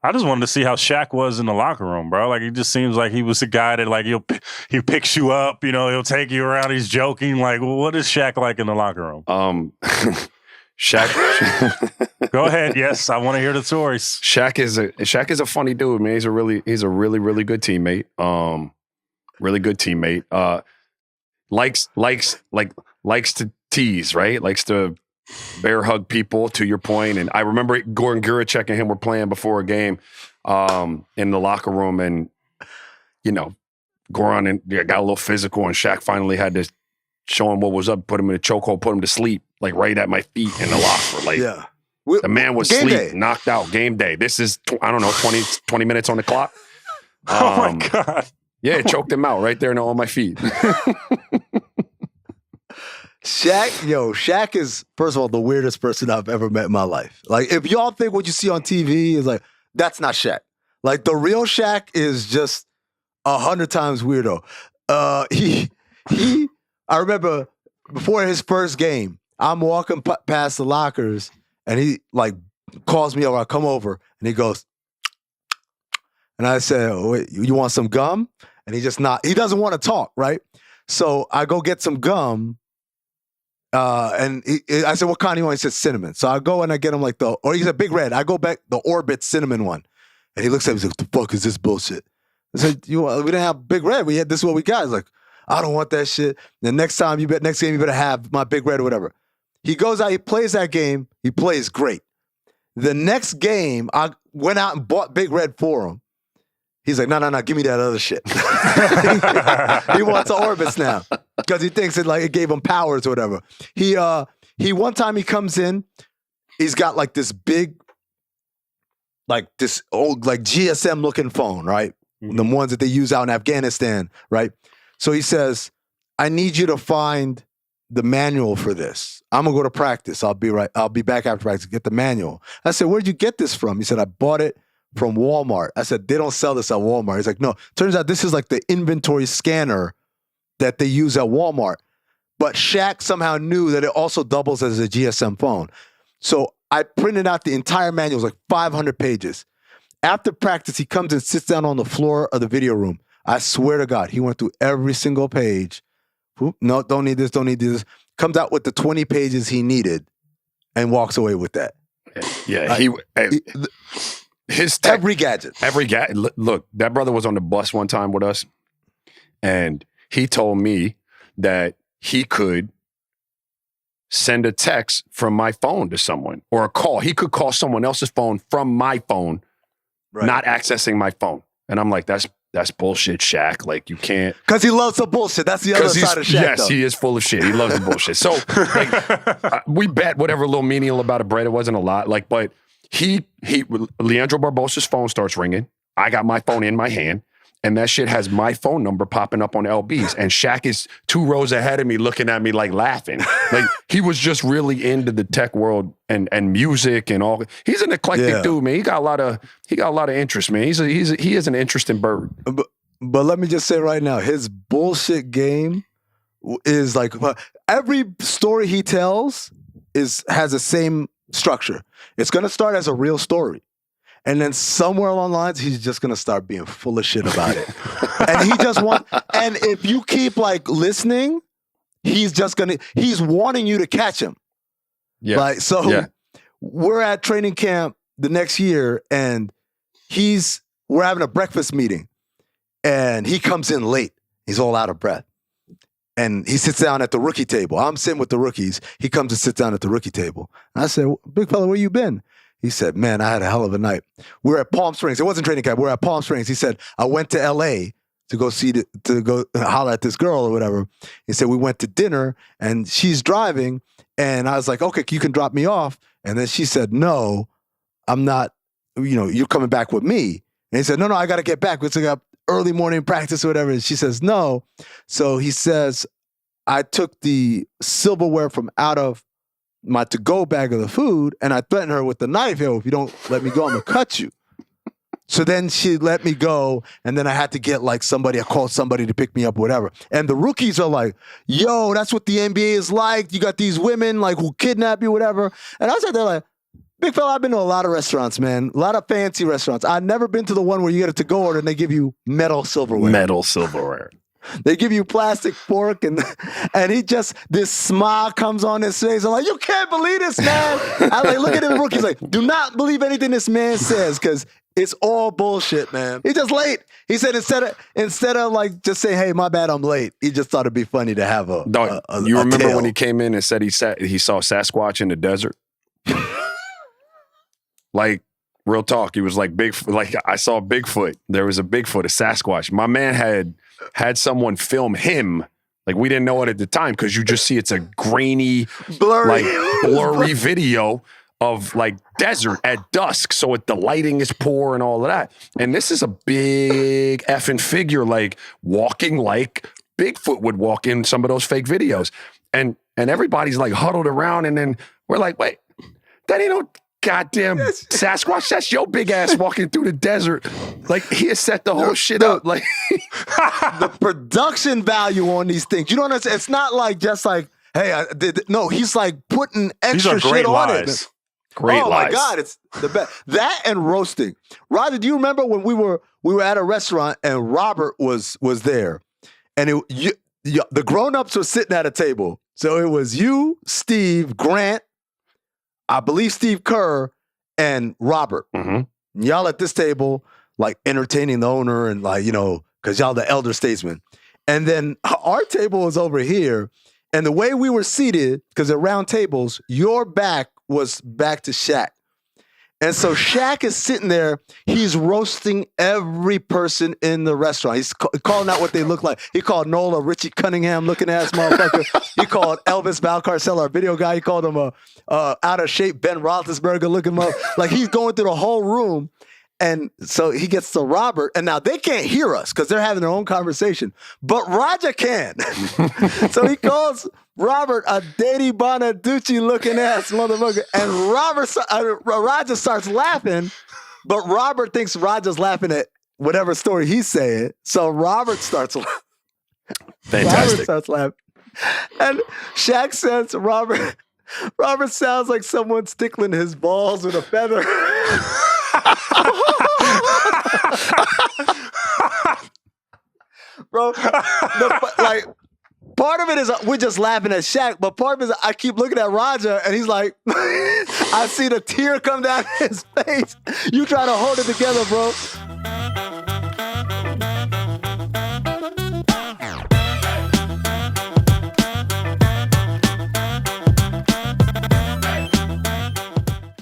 I just wanted to see how Shaq was in the locker room, bro. Like, he just seems like he was a guy that, like, he picks you up, you know, he'll take you around, he's joking. Like, well, what is Shaq like in the locker room? Shaq. Go ahead. Yes, I want to hear the stories. Shaq is a funny dude, man. He's a really good teammate. Really good teammate. Likes to tease, right? Likes to bear hug people, to your point. And I remember Gordon, GIRICEK and him were playing before a game in the locker room, and you know, Goran and got a little physical, and Shaq finally had to show him what was up, put him in a chokehold, put him to sleep, like right at my feet in the locker. Like, yeah. The man was asleep, knocked out, game day. This is, I don't know, 20 minutes on the clock. Oh my God. Yeah, it choked him out right there on my feet. Shaq is, first of all, the weirdest person I've ever met in my life. Like, if y'all think what you see on TV is like, that's not Shaq. Like, the real Shaq is just 100 times weirdo. I remember before his first game, I'm walking past the lockers, and he like calls me over. I come over, and he goes, and I said, oh, wait, you want some gum? And he doesn't want to talk, right? So I go get some gum, and I said, what kind do you want? He said, cinnamon. So I go and I get him like or he said, Big Red. I go back the Orbit cinnamon one. And he looks at me, he's like, what the fuck is this bullshit? I said, we didn't have Big Red. This is what we got. He's like, I don't want that shit. The next game, you better have my Big Red or whatever. He goes out, he plays that game, he plays great. The next game, I went out and bought Big Red for him. He's like, no, give me that other shit. He wants the Orbits now because he thinks it gave him powers or whatever. He one time he comes in, he's got like this big, like this old like GSM looking phone, right? Mm-hmm. The ones that they use out in Afghanistan, right? So he says, I need you to find the manual for this. I'm gonna go to practice. I'll be back after practice, get the manual. I said, where'd you get this from? He said, I bought it from Walmart. I said, they don't sell this at Walmart. He's like, no, turns out this is like the inventory scanner that they use at Walmart. But Shaq somehow knew that it also doubles as a GSM phone. So I printed out the entire manual, it was like 500 pages. After practice, he comes and sits down on the floor of the video room. I swear to God, he went through every single page. No, don't need this, don't need this. Comes out with the 20 pages he needed and walks away with that. Yeah, every gadget. Look, that brother was on the bus one time with us, and he told me that he could send a text from my phone to someone or a call. He could call someone else's phone from my phone, right, not accessing my phone. And I'm like, that's bullshit, Shaq. Like, you can't. Because he loves the bullshit. That's the other side of Shaq, yes, though. He is full of shit. He loves the bullshit. So like, we bet whatever little menial about a bread. It wasn't a lot. Like, but Leandro Barbosa's phone starts ringing. I got my phone in my hand, and that shit has my phone number popping up on LBs. And Shaq is 2 rows ahead of me looking at me like laughing. Like, he was just really into the tech world and music and all. He's an eclectic dude, man. He got a lot of interest, man. He is an interesting bird. But let me just say right now, his bullshit game is like, every story he tells has the same structure. It's going to start as a real story. And then somewhere along the lines, he's just going to start being full of shit about it. And if you keep like listening, he's wanting you to catch him. Yeah. Like, so we're at training camp the next year, and we're having a breakfast meeting, and he comes in late. He's all out of breath. And he sits down at the rookie table. I'm sitting with the rookies. He comes and sits down at the rookie table. And I said, big fella, where you been? He said, man, I had a hell of a night. We're at Palm Springs. It wasn't training camp. We're at Palm Springs. He said, I went to L.A. to go holler at this girl or whatever. He said, we went to dinner, and she's driving. And I was like, okay, you can drop me off. And then she said, no, I'm not, you're coming back with me. And he said, no, I got to get back. It's like early morning practice or whatever. And she says, no. So he says, I took the silverware from out of my to-go bag of the food, and I threatened her with the knife. Yo, if you don't let me go, I'm going to cut you. So then she let me go, and then I had to get like I called somebody to pick me up, whatever. And the rookies are like, yo, that's what the NBA is like. You got these women like who kidnap you, whatever. And I said, they're like, Big fella, I've been to a lot of restaurants, man. A lot of fancy restaurants. I've never been to the one where you get a to-go order and they give you metal silverware. Metal silverware. They give you plastic fork and he just, this smile comes on his face. I'm like, you can't believe this, man. I like, look at him, He's like, do not believe anything this man says because it's all bullshit, man. He's just late. He said instead of like just saying, hey, my bad, I'm late. He just thought it'd be funny to have a you remember tale. when he came in and said he saw Sasquatch in the desert? Like, real talk. He was like, I saw Bigfoot. There was a Bigfoot, a Sasquatch. My man had someone film him. Like, we didn't know it at the time because you just see it's a grainy, blurry video of like desert at dusk. So the lighting is poor and all of that. And this is a big effing figure, like walking like Bigfoot would walk in some of those fake videos. And everybody's like huddled around. And then we're like, wait, that ain't no goddamn Sasquatch. That's your big ass walking through the desert. Like, he has set the whole shit up. Like, the production value on these things. You don't understand. It's not like just like, hey, no, he's like putting extra shit on it. Great lies. My God, it's the best. That and roasting. Roger, do you remember when we were at a restaurant and Robert was there, and the grown-ups were sitting at a table. So it was you, Steve, Grant, I believe Steve Kerr, and Robert. Mm-hmm. Y'all at this table, like entertaining the owner and like, you know, because y'all the elder statesmen. And then our table was over here. And the way we were seated, because they're round tables, your back was back to Shaq. And so Shaq is sitting there. He's roasting every person in the restaurant. He's calling out what they look like. He called Noel a Richie Cunningham looking ass motherfucker. He called Elvis Valcarcel, our video guy. He called him a out of shape Ben Roethlisberger looking motherfucker. Like, he's going through the whole room. And so he gets to Robert, and now they can't hear us because they're having their own conversation. But Roger can. So he calls Robert a Dady Bonaducci looking ass motherfucker. And Roger starts laughing, but Robert thinks Roger's laughing at whatever story he's saying. So Robert starts laughing. Fantastic. Robert starts laughing. And Shaq says, Robert sounds like someone's tickling his balls with a feather. Bro, like, part of it is we're just laughing at Shaq, but part of it is I keep looking at Roger and he's like, I see the tear come down his face. You try to hold it together, bro.